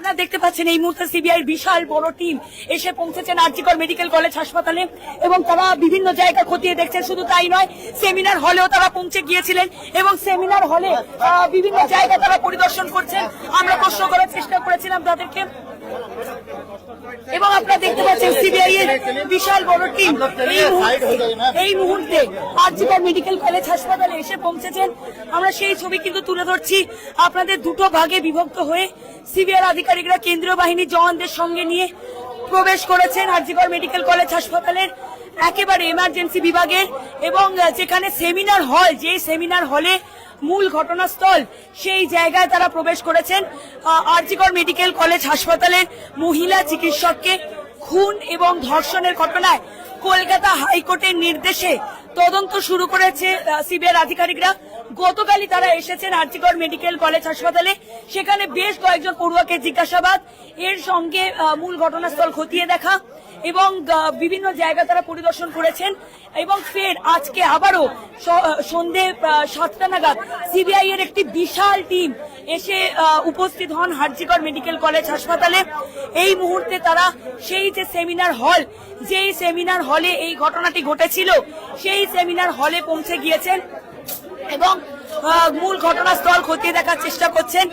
আপনারা দেখতে পাচ্ছেন এই মুহূর্তে সিবিআই বিশাল বড় টিম এসে পৌঁছেছেন আরজিকর মেডিকেল কলেজ হাসপাতালে এবং তারা বিভিন্ন জায়গা খতিয়ে দেখছেন। শুধু তাই নয়, সেমিনার হলেও তারা পৌঁছে গিয়েছিলেন এবং সেমিনার হলে বিভিন্ন জায়গা তারা পরিদর্শন করছেন। আমরা প্রশ্ন করার চেষ্টা করেছিলাম তাদেরকে এবং আপনারা দেখতে পাচ্ছেন সিবিআই এর বিশাল বড় টিম এই মুহূর্তে আরজিকর মেডিকেল কলেজ হাসপাতালে এসে পৌঁছেছেন। আমরা সেই ছবি কিন্তু তুলে ধরছি আপনাদের। দুটো ভাগে বিভক্ত হয়ে সিবিআই আধিকারিকরা কেন্দ্রীয় বাহিনীর জওয়ানদের সঙ্গে নিয়ে প্রবেশ করেছেন আরজিকর মেডিকেল কলেজ হাসপাতালের একেবারে এমার্জেন্সি বিভাগের এবং যেখানে সেমিনার হল, যে সেমিনার হলে মূল ঘটনাস্থল, সেই জায়গায় তারা প্রবেশ করেছেন। আরজিকর মেডিকেল কলেজ হাসপাতালের মহিলা চিকিৎসককে খুন এবং ধর্ষণের ঘটনায় কলকাতা হাইকোর্টের নির্দেশে তদন্ত শুরু করেছে সিবিআই আধিকারিকরা। গতকালই তারা এসেছেন আরজিকর মেডিকেল কলেজ হাসপাতালে, সেখানে বেশ কয়েকজন পড়ুয়াকে জিজ্ঞাসাবাদ, এর সঙ্গে মূল ঘটনাস্থল খতিয়ে দেখা এবং বিভিন্ন জায়গা তারা পরিদর্শন করেছেন। এবং ফের আজকে আবারও সন্ধে 7টা নাগাদ সিবিআই এর একটি বিশাল টিম এসে উপস্থিত হন আরজিকর মেডিকেল কলেজ হাসপাতালে। এই মুহূর্তে তারা সেই যে সেমিনার হল, যেই সেমিনার হলে এই ঘটনাটি ঘটেছিল, সেই সেমিনার হলে পৌঁছে গিয়েছেন এবং মূল ঘটনাস্থল খতিয়ে দেখার চেষ্টা করছেন।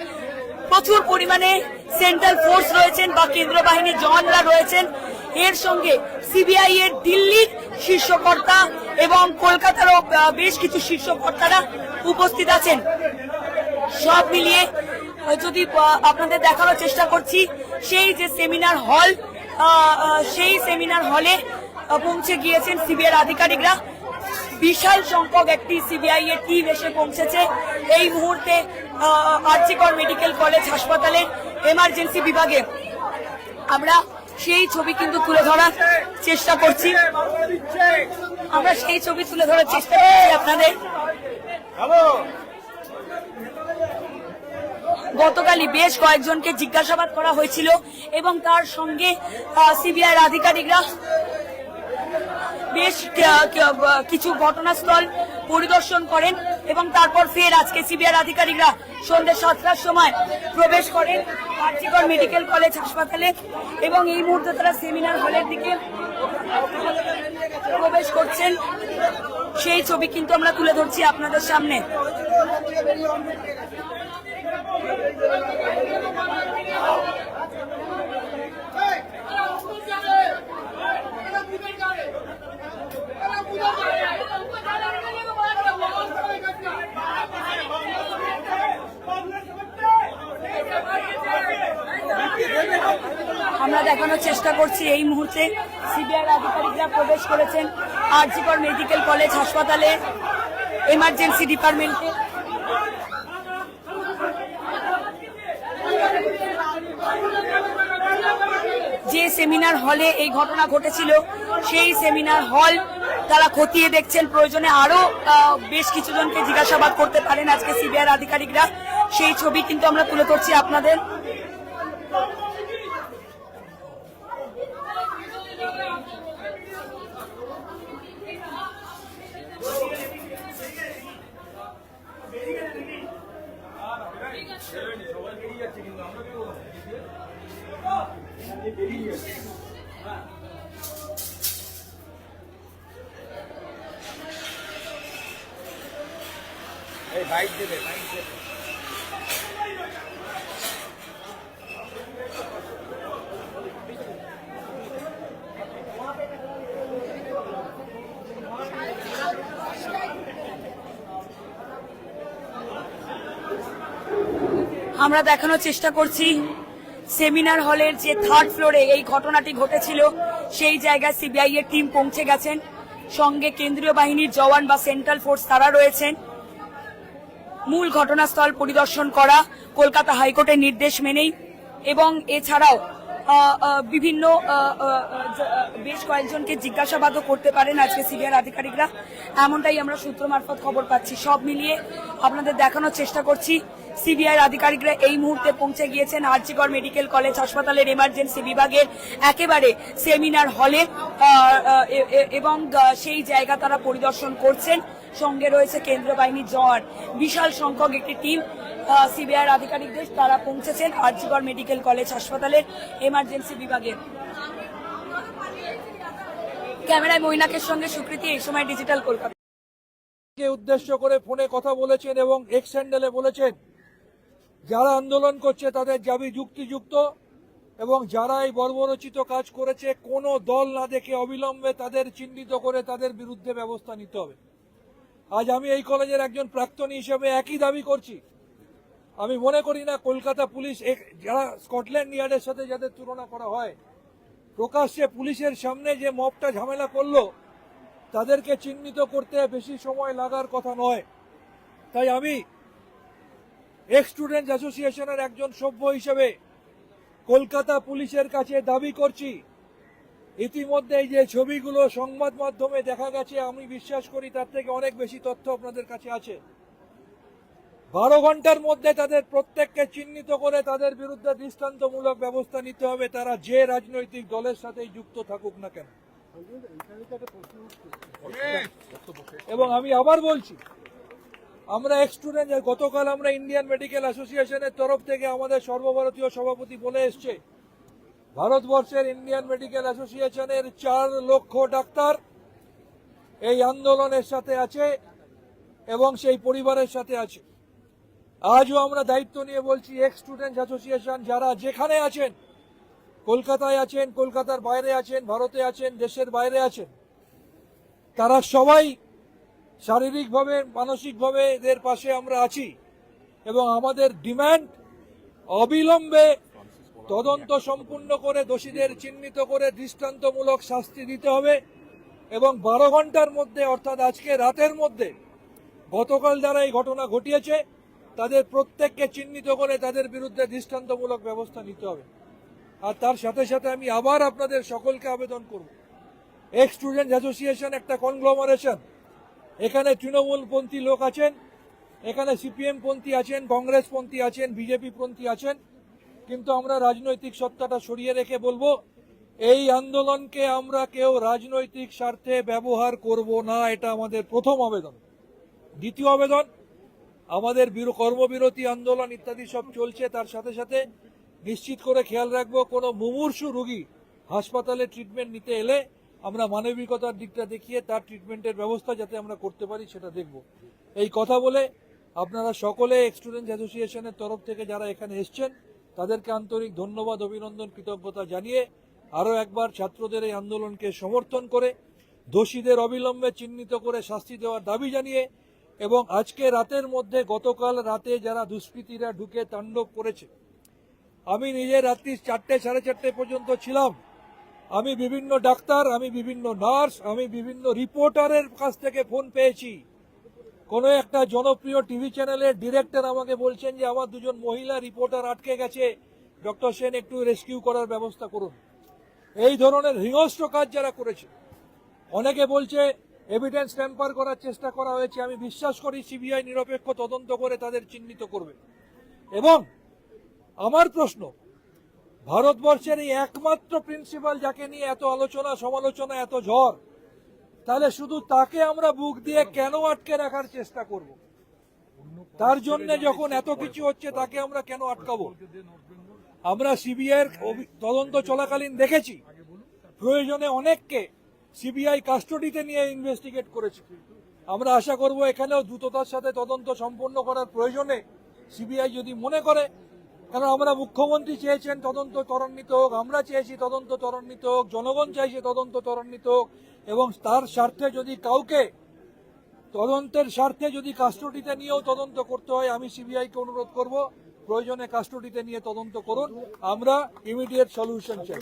প্রচুর পরিমাণে সেন্ট্রাল ফোর্স রয়েছেন বা কেন্দ্র বাহিনীর জওয়ানরা রয়েছেন। এর সঙ্গে সিবিআই এর দিল্লির শীর্ষকর্তা এবং কলকাতারও বেশ কিছু শীর্ষকর্তারা উপস্থিত আছেন। সব মিলিয়ে যদি আপনাদের দেখানোর চেষ্টা করছি, সেই যে সেমিনার হল, সেই সেমিনার হলে পৌঁছে গিয়েছেন সিবিআই আধিকারিকরা। বিশাল সংখ্যক একটি সিবিআই এর টিম এসে পৌঁছেছে এই মুহূর্তে আরজিকর মেডিকেল কলেজ হাসপাতালের এমার্জেন্সি বিভাগে। আমরা সেই ছবি কিন্তু তুলে ধরার চেষ্টা করছি আপনাদের। গতকালই বেশ কয়েকজনকে জিজ্ঞাসাবাদ করা হয়েছিল এবং তার সঙ্গে সিবিআই আধিকারিকরা বেশ কিছু ঘটনাস্থল পরিদর্শন করেন এবং তারপর ফের আজকে সিবিআই আধিকারিকরা সন্ধ্যে 7টার সময় প্রবেশ করেন আরজিকর মেডিকেল কলেজ হাসপাতালে এবং এই মুহূর্তে তারা সেমিনার হলের দিকে প্রবেশ করছেন। সেই ছবি কিন্তু আমরা তুলে ধরছি আপনাদের সামনে। আমরা দেখানোর চেষ্টা করছি এই মুহূর্তে সিবিআই আধিকারিকরা প্রবেশ করেছেন আরজিকর মেডিকেল কলেজ হাসপাতালে এমার্জেন্সি ডিপার্টমেন্টে। যে সেমিনার হলে এই ঘটনা ঘটেছিল, সেই সেমিনার হল তারা খতিয়ে দেখছেন। প্রয়োজনে আরো বেশ কিছু জনকে জিজ্ঞাসাবাদ করতে পারেন আজকে সিবিআই আধিকারিকরা। সেই ছবি কিন্তু আমরা তুলে ধরছি আপনাদের। আমরা দেখানোর চেষ্টা করছি সেমিনার হলের যে 3rd ফ্লোরে এই ঘটনাটি ঘটেছিল, সেই জায়গায় সিবিআই এর টিম পৌঁছে গেছেন। সঙ্গে কেন্দ্রীয় বাহিনীর জওয়ান বা সেন্ট্রাল ফোর্স তারা রয়েছেন। মূল ঘটনাস্থল পরিদর্শন করা কলকাতা হাইকোর্টের নির্দেশ মেনেই এবং এছাড়াও বিভিন্ন বেশ কয়েকজনকে জিজ্ঞাসাবাদও করতে পারেন আজকে সিবিআই আধিকারিকরা, এমনটাই আমরা সূত্র মারফত খবর পাচ্ছি। সব মিলিয়ে আপনাদের দেখানোর চেষ্টা করছি সিবিআই আধিকারিকরা এই মুহূর্তে পৌঁছে গিয়েছেন আরজিকর মেডিকেল কলেজ হাসপাতালের এমার্জেন্সি বিভাগের একেবারে সেমিনার হলে এবং সেই জায়গা তারা পরিদর্শন করছেন। সঙ্গে রয়েছে কেন্দ্রীয় বাহিনীর জওয়ান, বিশাল সংখ্যক একটি টিম সিবিআই আধিকারিকদের তারা পৌঁছেছেন আরজিকর মেডিকেল কলেজ হাসপাতালের এমার্জেন্সি বিভাগে। ক্যামেরায় মৈনাকের সঙ্গে সুকৃতি, এই সময় ডিজিটাল কলকাতা। উদ্দেশ্য করে ফোনে কথা বলেছেন এবং এক্স হ্যান্ডেলে বলেছেন যারা আন্দোলন করছে তাদের দাবি যুক্তিযুক্ত এবং যারা এই বর্বরচিত কাজ করেছে কোনো দল না দেখে অবিলম্বে তাদের চিহ্নিত করে তাদের বিরুদ্ধে ব্যবস্থা নিতে হবে। আজ আমি এই কলেজের একজন প্রাক্তনী হিসেবে একই দাবি করছি। আমি মনে করি না কলকাতা পুলিশ যারা স্কটল্যান্ড ইয়ার্ডের সাথে যাদের তুলনা করা হয়, প্রকাশ্যে পুলিশের সামনে যে মবটা ঝামেলা করলো তাদেরকে চিহ্নিত করতে বেশি সময় লাগার কথা নয়। তাই আমি এক্স স্টুডেন্ট অ্যাসোসিয়েশনের একজন সভ্য হিসেবে কলকাতা পুলিশের কাছে দাবি করছি, ইতিমধ্যে এই যে ছবিগুলো সংবাদ মাধ্যমে দেখা গেছে, আমি বিশ্বাস করি তার থেকে অনেক বেশি তথ্য আপনাদের কাছে আছে। 12 ঘন্টার মধ্যে তাদের প্রত্যেককে চিহ্নিত করে তাদের বিরুদ্ধে দৃষ্টান্তমূলক ব্যবস্থা নিতে হবে, তারা যে রাজনৈতিক দলের সাথেই যুক্ত থাকুক না কেন। এবং আমি আবার বলছি, আমরা এক্স স্টুডেন্ট, গতকাল আমরা ইন্ডিয়ান মেডিকেল অ্যাসোসিয়েশনের তরফ থেকে আমাদের সর্বভারতীয় সভাপতি বলে এসছে, ভারতবর্ষের ইন্ডিয়ান মেডিকেল অ্যাসোসিয়েশনের 4 লক্ষ ডাক্তার এই আন্দোলনের সাথে আছে এবং সেই পরিবারের সাথে আছে। আজও আমরা দায়িত্ব নিয়ে বলছি, এক্স স্টুডেন্ট অ্যাসোসিয়েশন যারা যেখানে আছেন, কলকাতায় আছেন, কলকাতার বাইরে আছেন, ভারতে আছেন, দেশের বাইরে আছেন, তারা সবাই শারীরিকভাবে মানসিকভাবে এদের পাশে আমরা আছি এবং আমাদের ডিমান্ড অবিলম্বে তদন্ত সম্পূর্ণ করে দোষীদের চিহ্নিত করে দৃষ্টান্তমূলক শাস্তি দিতে হবে এবং 12 ঘন্টার মধ্যে, অর্থাৎ আজকে রাতের মধ্যে গতকাল যারা এই ঘটনা ঘটিয়েছে তাদের প্রত্যেককে চিহ্নিত করে তাদের বিরুদ্ধে দৃষ্টান্তমূলক ব্যবস্থা নিতে হবে। আর তার সাথে সাথে আমি আবার আপনাদের সকলকে আবেদন করব, এক্স স্টুডেন্ট অ্যাসোসিয়েশন একটা কনগ্লোমারেশন। এখানে তৃণমূলপন্থী লোক আছেন, এখানে সিপিএম পন্থী আছেন, কংগ্রেস পন্থী আছেন, বিজেপি পন্থী আছেন, কিন্তু আমরা রাজনৈতিক সত্তাটা সরিয়ে রেখে বলবো এই আন্দোলনকে আমরা কেউ রাজনৈতিক স্বার্থে ব্যবহার করব না। এটা আমাদের প্রথম আবেদন। দ্বিতীয় আবেদন, আমাদের কর্মবিরতি আন্দোলন ইত্যাদি সব চলছে, তার সাথে সাথে নিশ্চিত করে খেয়াল রাখবো কোনো মুমূর্ষু রোগী হাসপাতালে ট্রিটমেন্ট নিতে এলে আমরা মানবিকতার দিকটা দেখিয়ে তার ট্রিটমেন্টের ব্যবস্থা যাতে আমরা করতে পারি সেটা দেখব। এই কথা বলে আপনারা সকলে এক্স স্টুডেন্ট অ্যাসোসিয়েশনের তরফ থেকে যারা এখানে এসছেন তাদেরকে আন্তরিক ধন্যবাদ, অভিনন্দন, কৃতজ্ঞতা জানিয়ে আরও একবার ছাত্রদের এই আন্দোলনকে সমর্থন করে দোষীদের অবিলম্বে চিহ্নিত করে শাস্তি দেওয়ার দাবি জানিয়ে এবং আজকে রাতের মধ্যে, গতকাল রাতে যারা দুষ্কৃতীরা ঢুকে তাণ্ডব করেছে, আমি নিজে রাত্রি 4টে সাড়ে 4টে পর্যন্ত ছিলাম। আমি বিভিন্ন ডাক্তার, আমি বিভিন্ন নার্স, আমি বিভিন্ন রিপোর্টারের কাছ থেকে ফোন পেয়েছি। কোনো একটা জনপ্রিয় টিভি চ্যানেলের ডিরেক্টর আমাকে বলছেন যে আমার 2জন মহিলা রিপোর্টার আটকে গেছে, ডক্টর সেন একটু রেস্কিউ করার ব্যবস্থা করুন। এই ধরনের হিংস্র কাজ যারা করেছে, অনেকে বলছে এভিডেন্স ট্যাম্পার করার চেষ্টা করা হয়েছে। আমি বিশ্বাস করি সিবিআই নিরপেক্ষ তদন্ত করে তাদের চিহ্নিত করবে। এবং আমার প্রশ্ন, ভারতবর্ষের এই একমাত্র প্রিন্সিপাল যাকে নিয়ে এত আলোচনা সমালোচনা, এত ঝড়, তাহলে শুধু তাকে আমরা বুক দিয়ে কেন আটকে রাখার চেষ্টা করব? তার জন্য যখন এত কিছু হচ্ছে তাকে আমরা কেন আটকাবো? আমরা সিবিআইয়ের তদন্ত চলাকালীন দেখেছি প্রয়োজনে অনেককে সিবিআই কাস্টডিতে নিয়ে ইনভেস্টিগেট করেছে। আমরা আশা করব এখানেও দ্রুততার সাথে তদন্ত সম্পন্ন করার প্রয়োজনে সিবিআই যদি মনে করে, কারণ আমরা মুখ্যমন্ত্রী চেয়েছেন তদন্ত ত্বরান্বিত হোক, আমরা চেয়েছি তদন্ত ত্বরান্বিত হোক, জনগণ চাইছে তদন্ত ত্বরান্বিত হোক, এবং তার স্বার্থে যদি কাউকে তদন্তের স্বার্থে যদি কাস্টডিতে নিয়েও তদন্ত করতে হয়, আমি সিবিআইকে অনুরোধ করব প্রয়োজনে কাস্টডিতে নিয়ে তদন্ত করুন। আমরা ইমিডিয়েট সলিউশন চাই।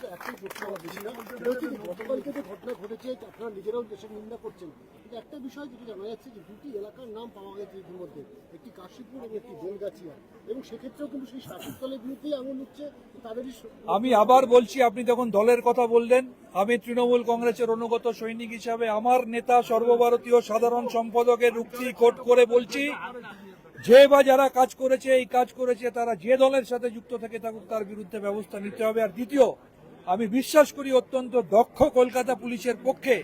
গতকালকে যে ঘটনা ঘটেছে আপনারা নিজেরাও দেশের নিন্দা করছেন, কিন্তু একটা বিষয় যেটা জানা যাচ্ছে যে 2টি এলাকার নাম পাওয়া গেছে ইতিমধ্যে, একটি কাশীপুর এবং একটি বেলগাছিয়া, এবং সেক্ষেত্রেও কিন্তু সেই শাসক দলের বিরুদ্ধেই আঙুল উঠছে তাদেরই। আমি আবার বলছি, আপনি যখন দলের কথা বললেন, আমি তৃণমূল কংগ্রেসের অনুগত সৈনিক হিসাবে আমার নেতা সর্বভারতীয় সাধারণ সম্পাদকের উক্তি কোট করে বলছি, যে বা যারা কাজ করেছে, এই কাজ করেছে, তারা যে দলের সাথে যুক্ত থেকে থাকুক তার বিরুদ্ধে ব্যবস্থা নিতে হবে। আর দ্বিতীয়, আমি বিশ্বাস করি অত্যন্ত দক্ষ কলকাতা পুলিশের পক্ষে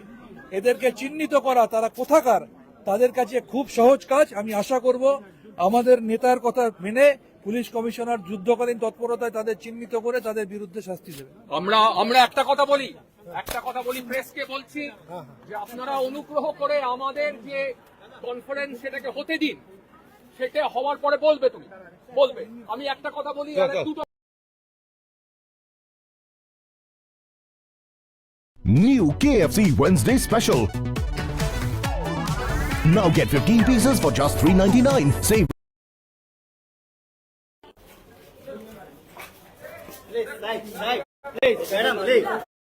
এদেরকে চিহ্নিত করা, তারা কোথাকার তাদের কাছে খুব সহজ কাজ। আমি আশা করব আমাদের নেতার কথা মেনে পুলিশ কমিশনার যুদ্ধকালীন তৎপরতায় তাদের চিহ্নিত করে তাদের বিরুদ্ধে শাস্তি দেবে। আমরা একটা কথা বলি প্রেসকে বলছি যে আপনারা অনুগ্রহ করে আমাদের যে কনফারেন্স সেটাকে হতে দিন, সেটা হওয়ার পরে বলবে। আমি একটা কথা বলি, আর দুটো New KFC Wednesday Special. Now get 15 pieces for just $3.99. Save. Please, madam, please.